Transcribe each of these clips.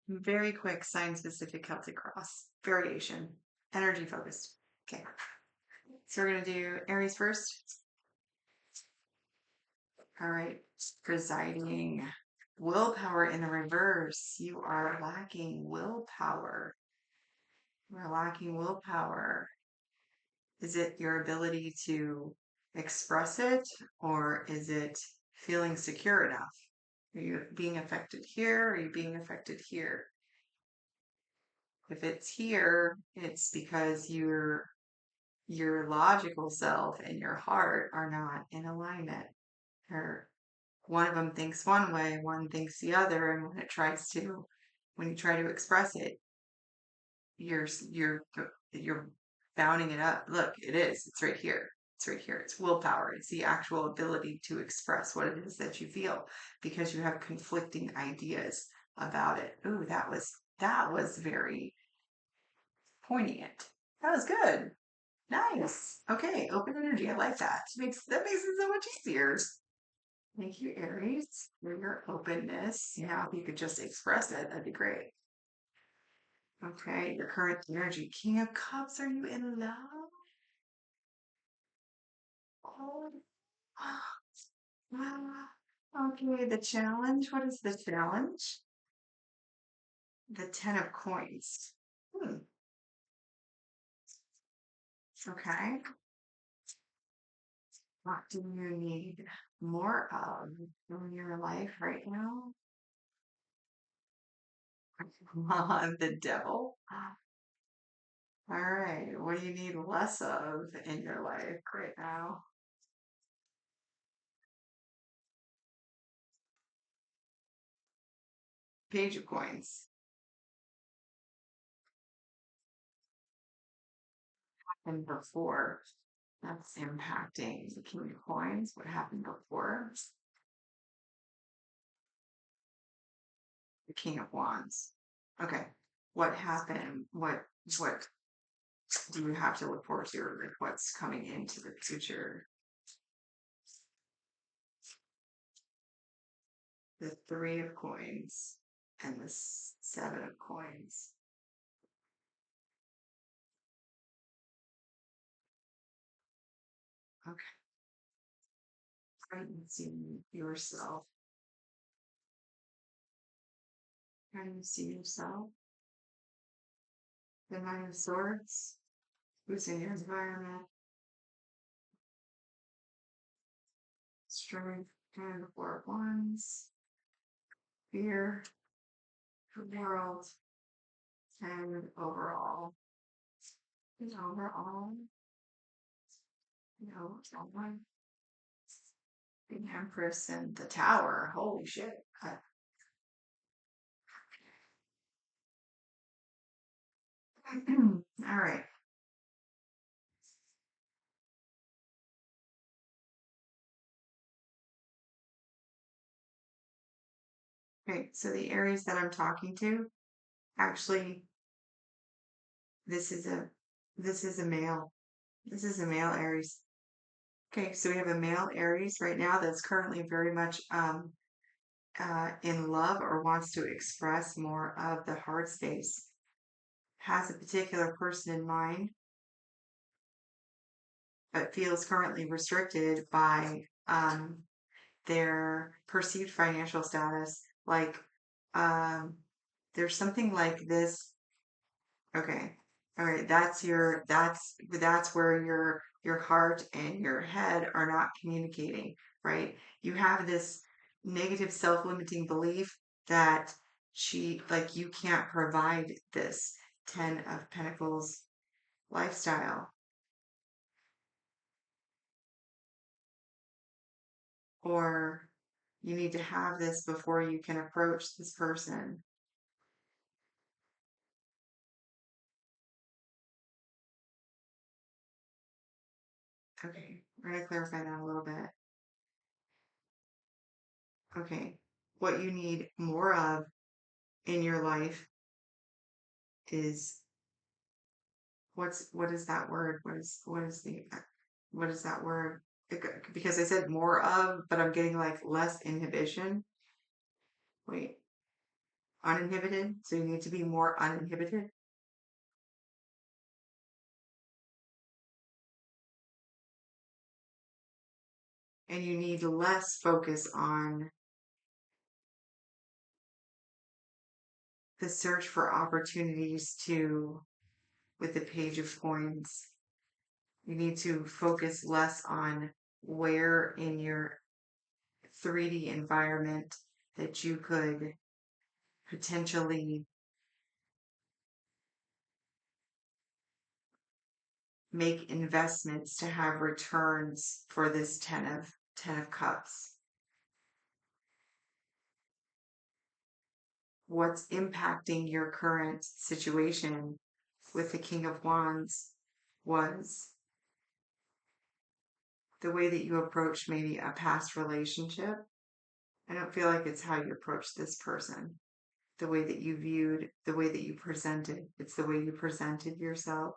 Very quick sign specific Celtic cross variation, energy focused. Okay, so we're going to do Aries first. All right, presiding willpower in the reverse. You are lacking willpower. We're lacking willpower. Is it your ability to express it, or is it feeling secure enough? Are you being affected here? Or are you being affected here? If it's here, it's because your logical self and your heart are not in alignment. Or one of them thinks one way, one thinks the other, and when you try to express it, you're bounding it up. Look, it is. It's right here. It's right here. It's willpower. It's the actual ability to express what it is that you feel because you have conflicting ideas about it. Ooh, that was very poignant. That was good. Nice. Okay, open energy. I like that. That makes it so much easier. Thank you, Aries, for your openness. Yeah, if you could just express it, that'd be great. Okay, your current energy. King of Cups, are you in love? Oh, wow. Okay, the challenge. What is the challenge? The Ten of Coins. Hmm. Okay. What do you need more of in your life right now? The devil. All right. What do you need less of in your life right now? Page of Coins. And before, that's impacting the King of Coins. What happened before? The King of Wands. Okay. What happened? What do you have to look forward to? Like what's coming into the future? The Three of Coins and the Seven of Coins. Okay. Try and see yourself. Try and see yourself. The Nine of Swords. Who's in your environment? Strength and the Four of Wands. Fear. The world. And overall. And overall. Overall. The Empress and the Tower. Holy shit. All right. Okay. So the Aries that I'm talking to, actually, this is a this is a male. This is a male Aries. Okay, so we have a male Aries right now that's currently very much in love or wants to express more of the heart space, has a particular person in mind, but feels currently restricted by their perceived financial status. Like, um, there's something like this. Okay. All right. That's where your heart and your head are not communicating, right? You have this negative self-limiting belief that you can't provide this Ten of Pentacles lifestyle, or you need to have this before you can approach this person. Okay. We're gonna clarify that a little bit. Okay. What you need more of in your life is what is that word? What is that word? Because I said more of, but I'm getting like less inhibition. Wait. uninhibited. So you need to be more uninhibited. And you need less focus on the search for opportunities to, with the page of coins, you need to focus less on where in your 3D environment that you could potentially make investments to have returns for this 10 of cups. What's impacting your current situation with the King of Wands was the way that you approached maybe a past relationship. I don't feel like it's how you approach this person. The way that you viewed, the way that you presented. It's the way you presented yourself.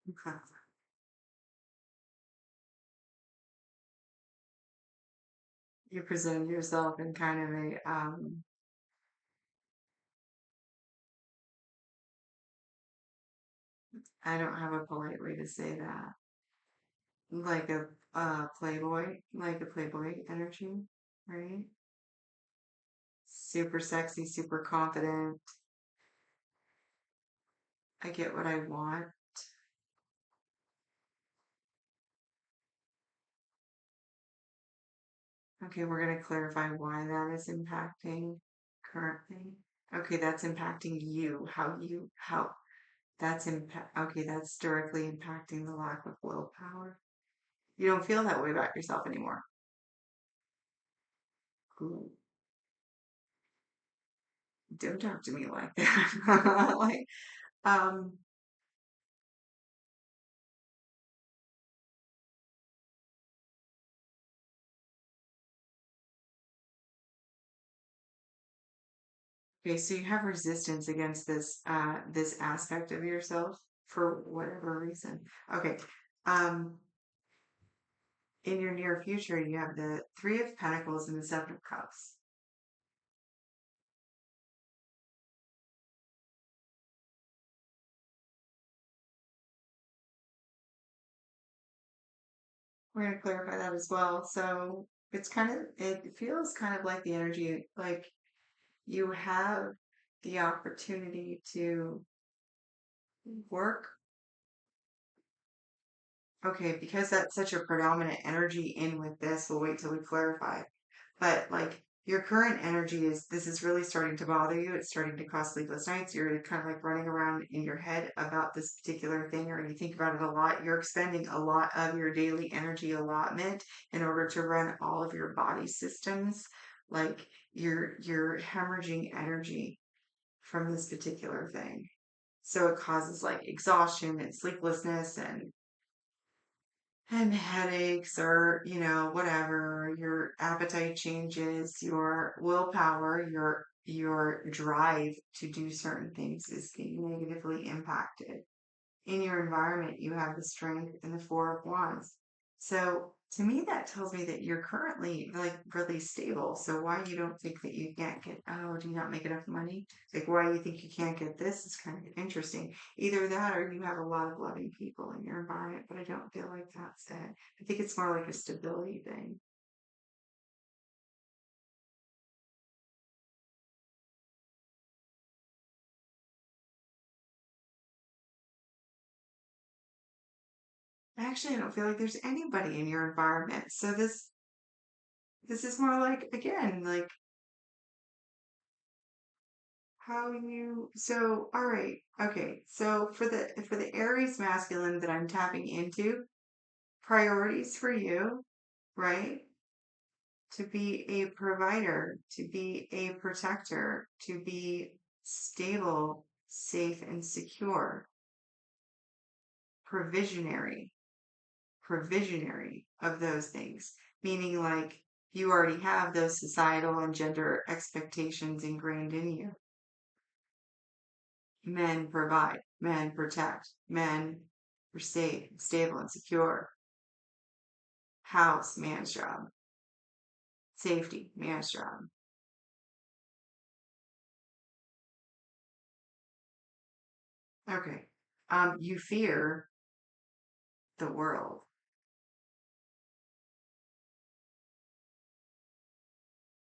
Okay. You presented yourself in kind of a, I don't have a polite way to say that. Like a like a playboy energy, right? Super sexy, super confident. I get what I want. Okay, we're going to clarify why that is impacting currently. Okay, that's impacting you, how that's okay, that's directly impacting the lack of willpower. You don't feel that way about yourself anymore. Ooh, don't talk to me like that. Like, um, okay, so you have resistance against this aspect of yourself for whatever reason. Okay. Um, in your near future, you have the Three of Pentacles and the Seven of Cups. We're going to clarify that as well. So it feels kind of like the energy, like you have the opportunity to work. Okay, because that's such a predominant energy in with this, we'll wait till we clarify. But like your current energy is this is really starting to bother you. It's starting to cause sleepless nights. You're kind of like running around in your head about this particular thing, or you think about it a lot. You're expending a lot of your daily energy allotment in order to run all of your body systems. Like you're hemorrhaging energy from this particular thing. So it causes like exhaustion and sleeplessness and headaches or whatever. Your appetite changes, your willpower, your drive to do certain things is being negatively impacted. In your environment you have the strength and the Four of Wands. So to me that tells me that you're currently like really stable. So why you don't think that you can't get, oh, do you not make enough money, like why you think you can't get this is kind of interesting. Either that or you have a lot of loving people in your environment, but I don't feel like that's it. I think it's more like a stability thing. Actually, I don't feel like there's anybody in your environment. So this is more like, again, like how you, so all right, okay, so for the Aries masculine that I'm tapping into, priorities for you, right? To be a provider, to be a protector, to be stable, safe, and secure, provisionary, provisionary of those things, meaning like you already have those societal and gender expectations ingrained in you. Men provide, men protect, men are safe, stable, and secure. House, man's job. Safety, maelstrom. Okay. You fear the world.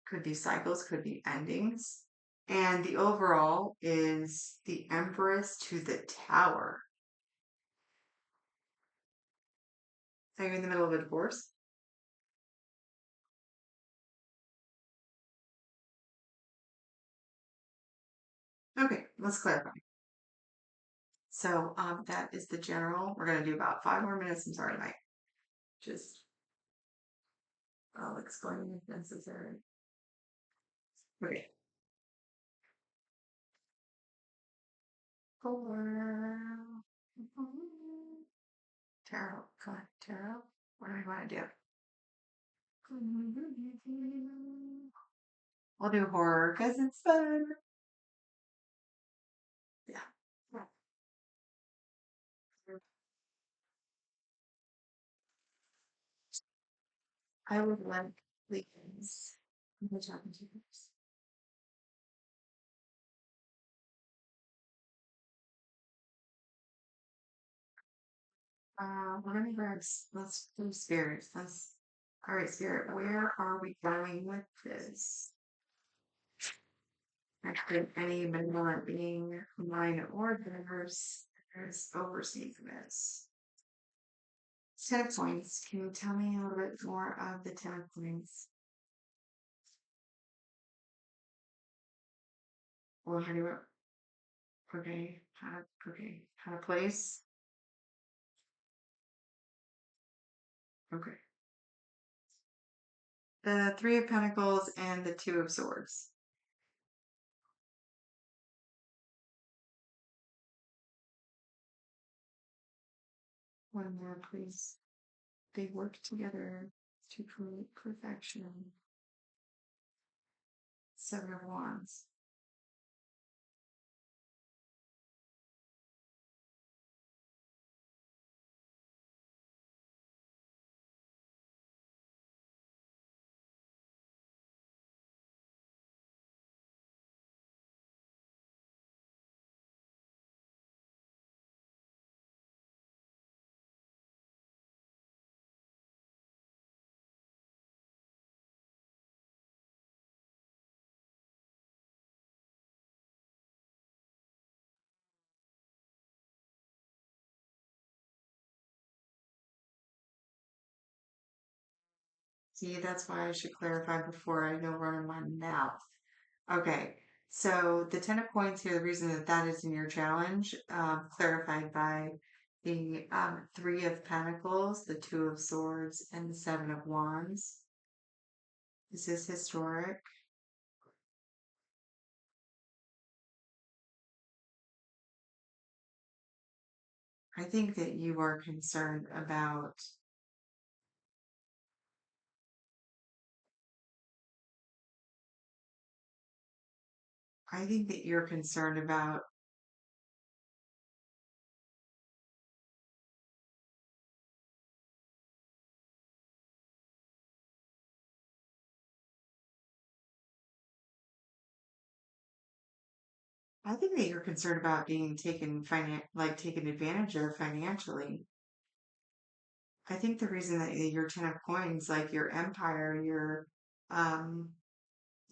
Could be cycles, could be endings. And the overall is the Empress to the Tower. Are you in the middle of a divorce? Okay, let's clarify. So that is the general. We're gonna do about 5 more minutes. I'm sorry, Mike. Just I'll explain if necessary. Okay. Four. Tarot. Come on, tarot. What do we want to do? We'll do horror because it's fun. Yeah. I would like please. I'm talking to you. We're gonna grab. Let's do spirits. Let's. All right, spirit. Where are we going with this? Actually, any benevolent being, mine or theirs, is overseeing this. 10 points. Can you tell me a little bit more of the 10 points? Or how do you, how to place? Okay. The Three of Pentacles and the Two of Swords. One more, please. They work together to create perfection. Seven of Wands. See, that's why I should clarify before I go running my mouth. Okay, so the 10 of coins here, the reason that that is in your challenge, clarified by the Three of Pentacles, the Two of Swords, and the Seven of Wands. This is historic. I think that you are concerned about, I think that you're concerned about, I think that you're concerned about being like taken advantage of financially. I think the reason that your 10 of coins, like your empire, um,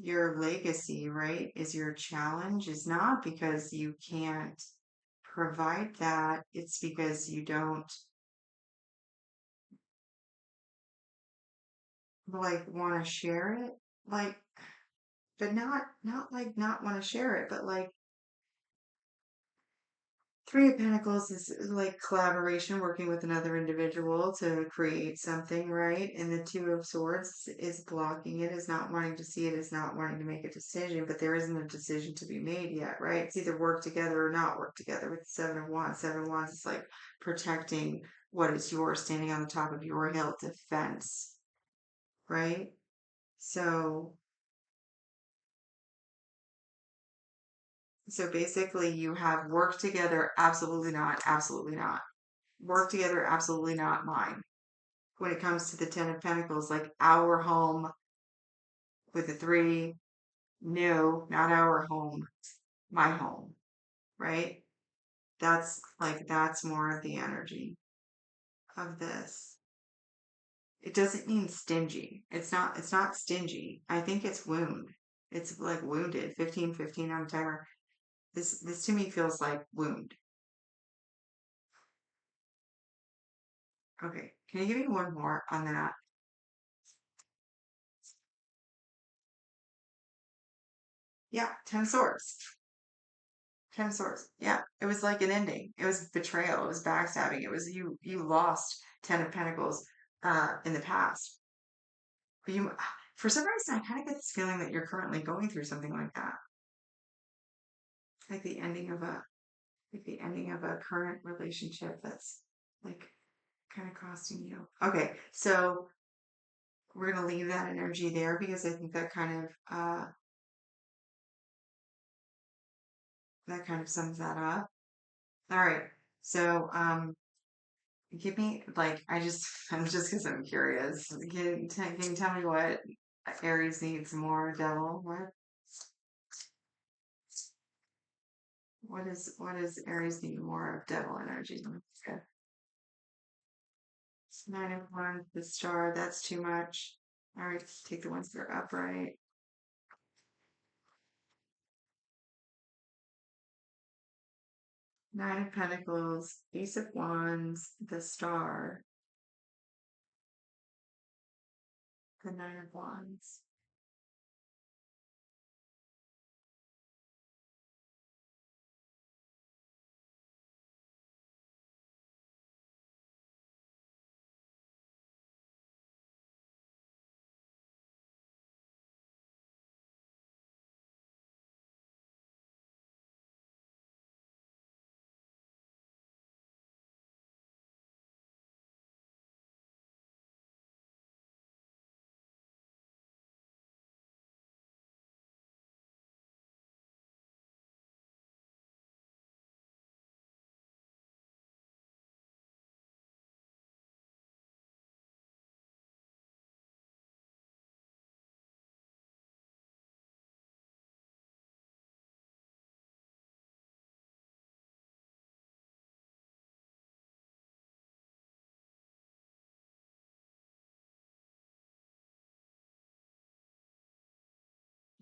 your legacy, right, is your challenge is not because you can't provide that. It's because you don't like want to share it. Like, but not like not want to share it, but like Three of Pentacles is like collaboration, working with another individual to create something, right? And the Two of Swords is blocking it, is not wanting to see it, is not wanting to make a decision, but there isn't a decision to be made yet, right? It's either work together or not work together with the Seven of Wands. Seven of Wands is like protecting what is yours, standing on the top of your hill, defense, right? So, so basically you have work together, absolutely not, absolutely not. Work together, absolutely not mine when it comes to the Ten of Pentacles, like our home, with the three, no, not our home, my home, right? That's more of the energy of this. It doesn't mean stingy. It's not stingy. I think it's wound. It's like wounded. 1515 on timer. This to me feels like wound. Okay. Can you give me one more on that? 10 swords. 10 swords. Yeah. It was like an ending. It was betrayal. It was backstabbing. It was you lost 10 of Pentacles in the past. But you for some reason I kind of get this feeling that you're currently going through something like that. Like the ending of a current relationship that's like kind of costing you. Okay, so we're gonna leave that energy there because I think that kind of sums that up. All right. So give me like I'm just because I'm curious. Can you tell me what Aries needs more devil? What is Aries need more of devil energy? Okay. 9 of Wands, the star, that's too much. All right, take the ones that are upright. 9 of Pentacles, Ace of Wands, the star, the 9 of Wands.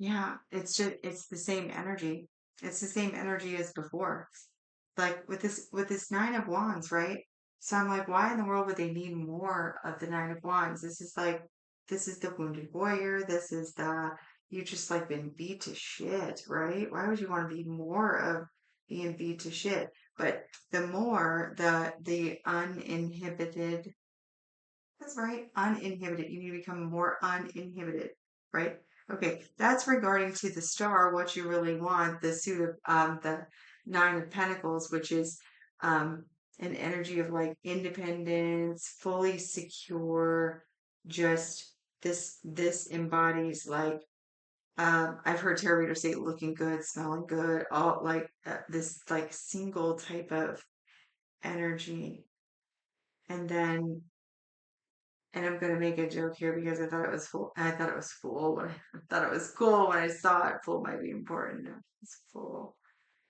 Yeah, it's the same energy. It's the same energy as before. Like with this 9 of Wands, right? So I'm like, why in the world would they need more of the 9 of Wands? This is the wounded warrior. This is the you just like been beat to shit, right? Why would you want to be more of being beat to shit? But the more the uninhibited that's right. Uninhibited. You need to become more uninhibited, right? Okay, that's regarding to the star, what you really want, the suit of the 9 of Pentacles, which is um an energy of like independence, fully secure, just this embodies like I've heard tarot readers say looking good, smelling good, all like this like single type of energy. And then and I'm gonna make a joke here because I thought it was full. I thought it was full. I thought it was cool when I saw it. Full might be important. No, it's full.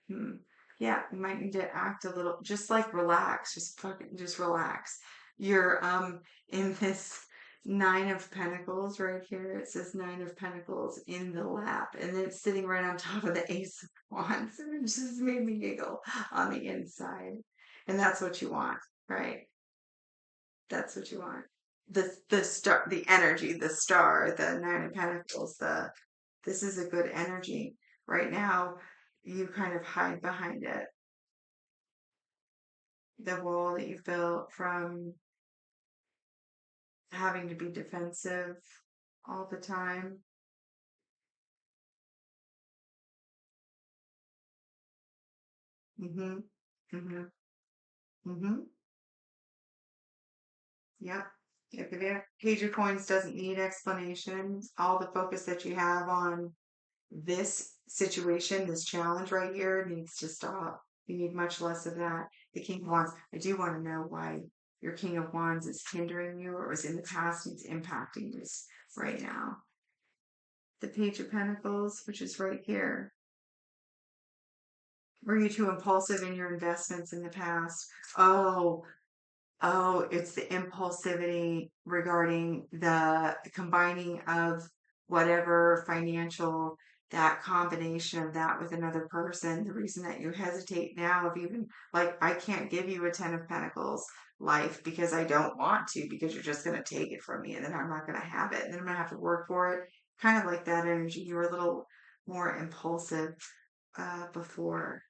Hmm. Yeah, you might need to act a little, just like relax. Just fucking, just relax. You're in this 9 of Pentacles right here. It says 9 of Pentacles in the lap, and then it's sitting right on top of the Ace of Wands, and it just made me giggle on the inside. And that's what you want, right? That's what you want. The star, the energy, the star, the 9 of Pentacles, the this is a good energy. Right now, you kind of hide behind it. The wall that you built from having to be defensive all the time. Mm-hmm. Mm-hmm. Mm-hmm. Yep. If the Page of Coins doesn't need explanations, all the focus that you have on this situation, this challenge right here needs to stop. You need much less of that. The King of Wands, I do want to know why your King of Wands is hindering you or was in the past and it's impacting this right now. The Page of Pentacles, which is right here. Were you too impulsive in your investments in the past? Oh, oh, it's the impulsivity regarding the combining of whatever financial, that combination of that with another person. The reason that you hesitate now of even like, I can't give you a 10 of Pentacles life because I don't want to, because you're just going to take it from me and then I'm not going to have it. And then I'm going to have to work for it. Kind of like that energy. You were a little more impulsive before.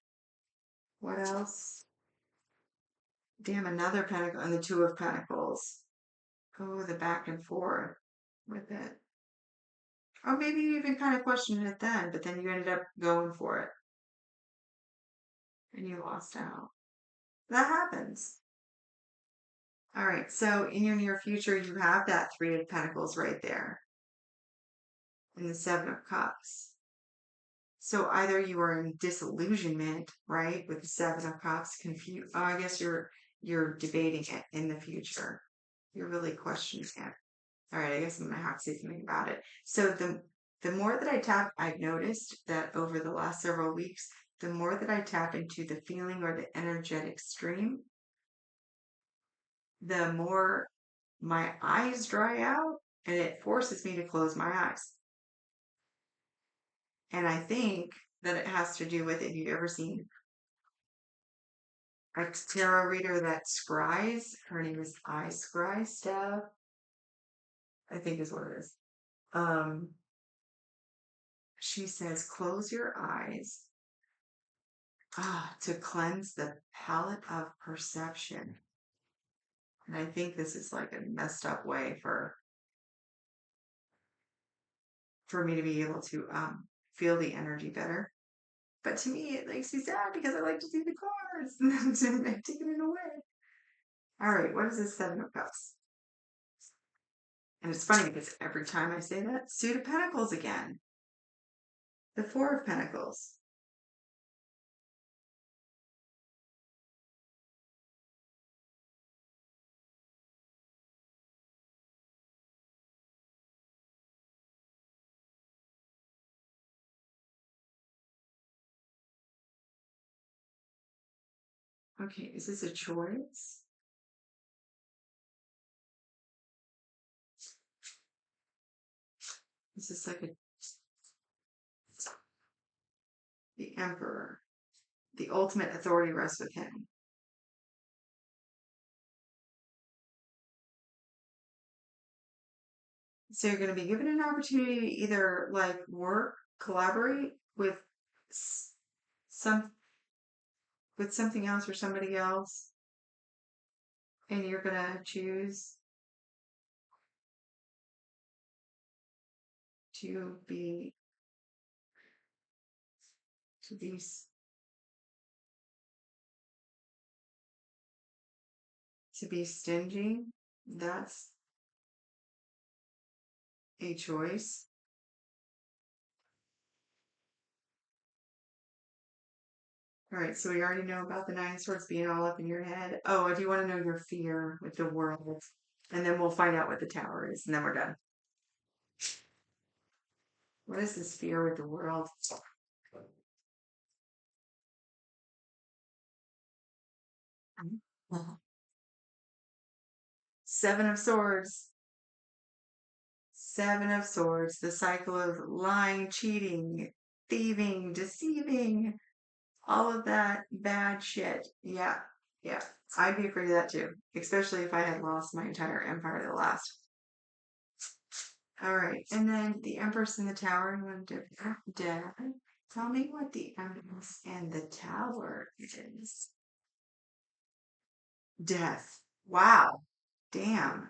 What else? Damn, another pentacle and the Two of Pentacles. Oh, the back and forth with it. Or maybe you even kind of questioned it then, but then you ended up going for it and you lost out. That happens. All right, so in your near future, you have that Three of Pentacles right there and the Seven of Cups. So either you are in disillusionment, right, with the Seven of Cups, confused. Oh, I guess you're debating it in the future. You're really questioning it. All right, I guess I'm gonna have to say something about it. So the more that I tap, I've noticed that over the last several weeks, the more that I tap into the feeling or the energetic stream, the more my eyes dry out and it forces me to close my eyes. And I think that it has to do with, if you've ever seen a tarot reader that scries, her name is I Scry Steph, I think is what it is. She says, close your eyes to cleanse the palette of perception. And I think this is like a messed up way for me to be able to feel the energy better. But to me, it makes me sad because I like to see the cards and I've taken it away. All right, what is this Seven of Cups? And it's funny because every time I say that, Suit of Pentacles again. The Four of Pentacles. Okay, is this a choice? Is this like the Emperor? The ultimate authority rests with him. So you're going to be given an opportunity to either like work, collaborate with some with something else or somebody else, and you're going to choose to be to be to be stingy. That's a choice. All right, so we already know about the Nine of Swords being all up in your head. Oh, I do want to know your fear with the world, and then we'll find out what the Tower is, and then we're done. What is this fear with the world? Seven of Swords. Seven of Swords. The cycle of lying, cheating, thieving, deceiving, all of that bad shit. Yeah, yeah. I'd be afraid of that too, especially if I had lost my entire empire to last. All right, and then the Empress in the Tower and one dead. Tell me what the Empress and the Tower is. Death. Wow. Damn.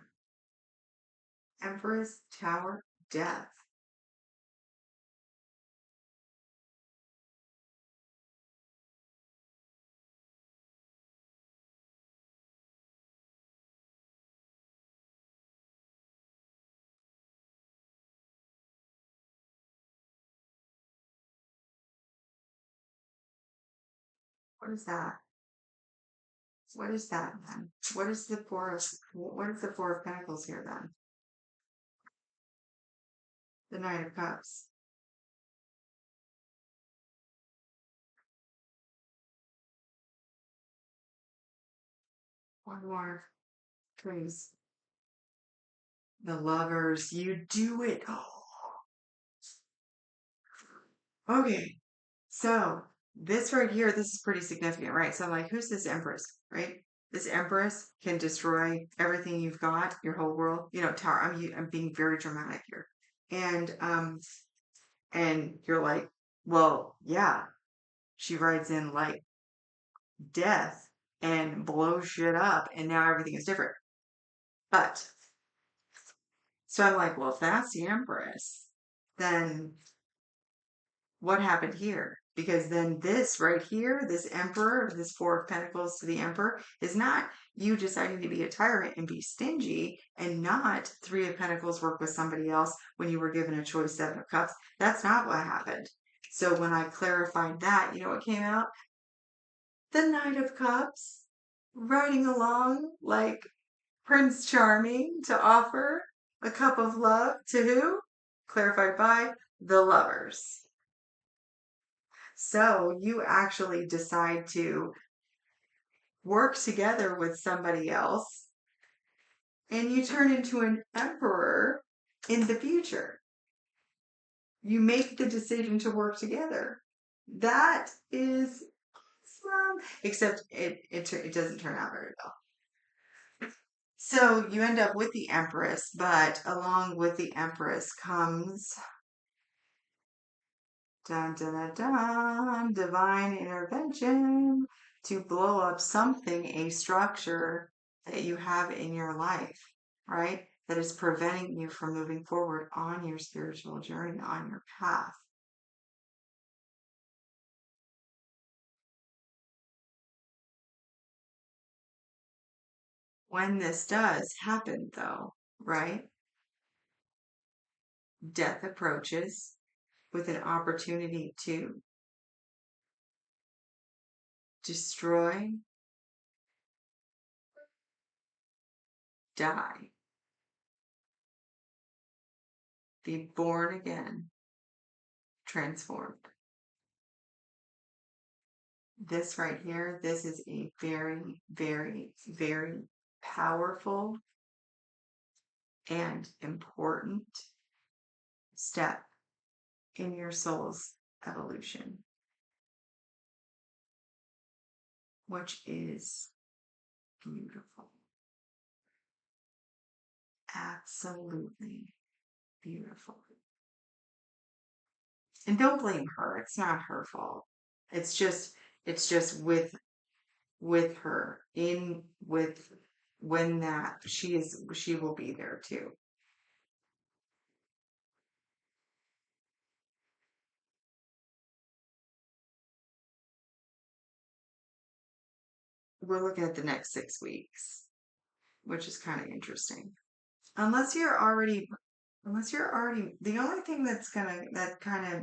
Empress, Tower, Death. What is that? What is that then? What is the Four of Pentacles here then? The Knight of Cups. One more, please. The Lovers. You do it. Okay. So this right here, this is pretty significant, right? So I'm like, who's this Empress, right? This Empress can destroy everything you've got, your whole world. Tower. I'm being very dramatic here, and you're like, well, yeah, she rides in like death and blows shit up, and now everything is different. But so I'm like, well, if that's the Empress, then what happened here? Because then this right here, this Emperor, this Four of Pentacles to the Emperor, is not you deciding to be a tyrant and be stingy, and not Three of Pentacles work with somebody else when you were given a choice, Seven of Cups. That's not what happened. So when I clarified that, you know what came out? The Knight of Cups, riding along like Prince Charming to offer a cup of love to who? Clarified by the Lovers. So you actually decide to work together with somebody else and you turn into an emperor in the future. You make the decision to work together. That is awesome. Except it doesn't turn out very well. So you end up with the Empress, but along with the Empress comes dun, dun, dun, dun, divine intervention to blow up something, a structure that you have in your life, right? That is preventing you from moving forward on your spiritual journey, on your path. When this does happen, though, right? Death approaches with an opportunity to destroy, die, be born again, transformed. This right here, this is a very, very, very powerful and important step in your soul's evolution, which is beautiful. Absolutely beautiful. And don't blame her. It's not her fault. It's just with her in with when that she will be there too. We're looking at the next 6 weeks, which is kind of interesting. Unless you're already, the only thing that kind of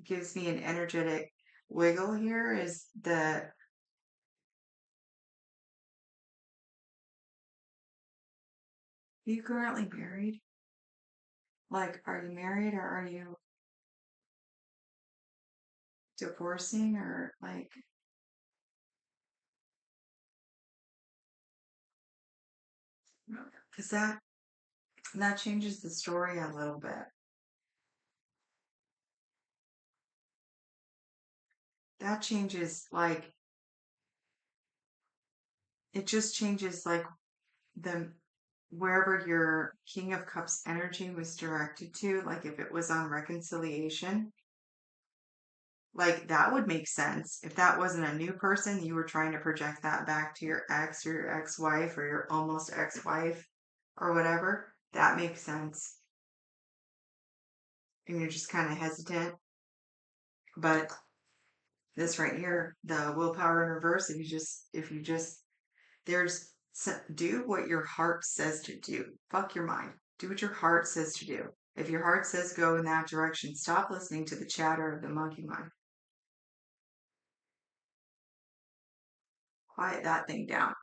gives me an energetic wiggle here is that are you currently married? Like, are you married or are you divorcing or like, because that changes the story a little bit. That changes like it just changes like the wherever your King of Cups energy was directed to, like if it was on reconciliation, like that would make sense. If that wasn't a new person, you were trying to project that back to your ex or your ex-wife or your almost ex-wife or whatever, that makes sense. And you're just kind of hesitant. But this right here, the willpower in reverse, if you just there's do what your heart says to do. Fuck your mind. Do what your heart says to do. If your heart says go in that direction, stop listening to the chatter of the monkey mind. Quiet that thing down.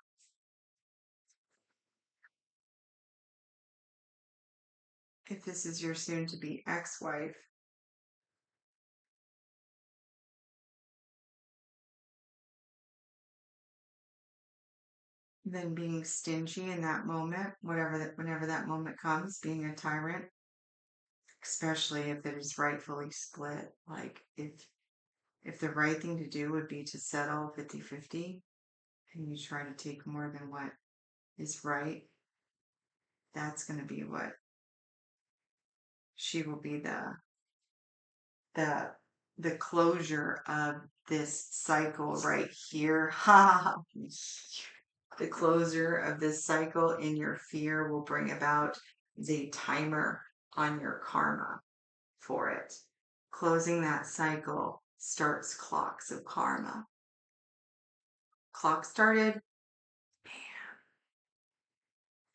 If this is your soon to be ex-wife, Then being stingy in that moment, whenever that moment comes, being a tyrant, especially if it is rightfully split. Like if the right thing to do would be to settle 50-50, and you try to take more than what is right, that's going to be what she will be the the closure of this cycle right here. Ha! The closure of this cycle in your fear will bring about the timer on your karma for it. Closing that cycle starts clocks of karma. Clock started,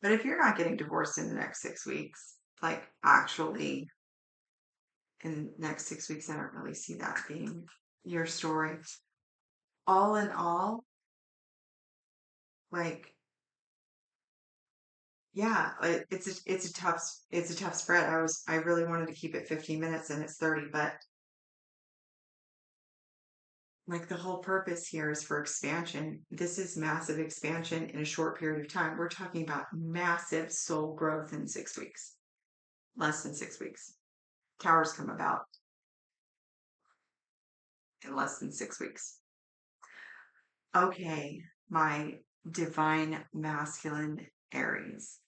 but if you're not getting divorced in the next 6 weeks, like actually in the next 6 weeks, I don't really see that being your story. All in all, like yeah, it's a tough spread. I really wanted to keep it 15 minutes and it's 30, but like the whole purpose here is for expansion. This is massive expansion in a short period of time. We're talking about massive soul growth in 6 weeks, less than 6 weeks. Towers come about in less than 6 weeks. Okay, my divine masculine Aries.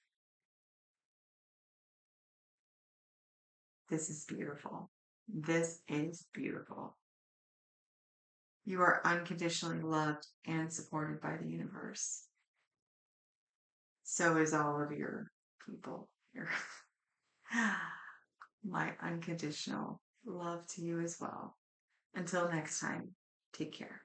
This is beautiful. This is beautiful. You are unconditionally loved and supported by the universe. So is all of your people here. My unconditional love to you as well. Until next time, take care.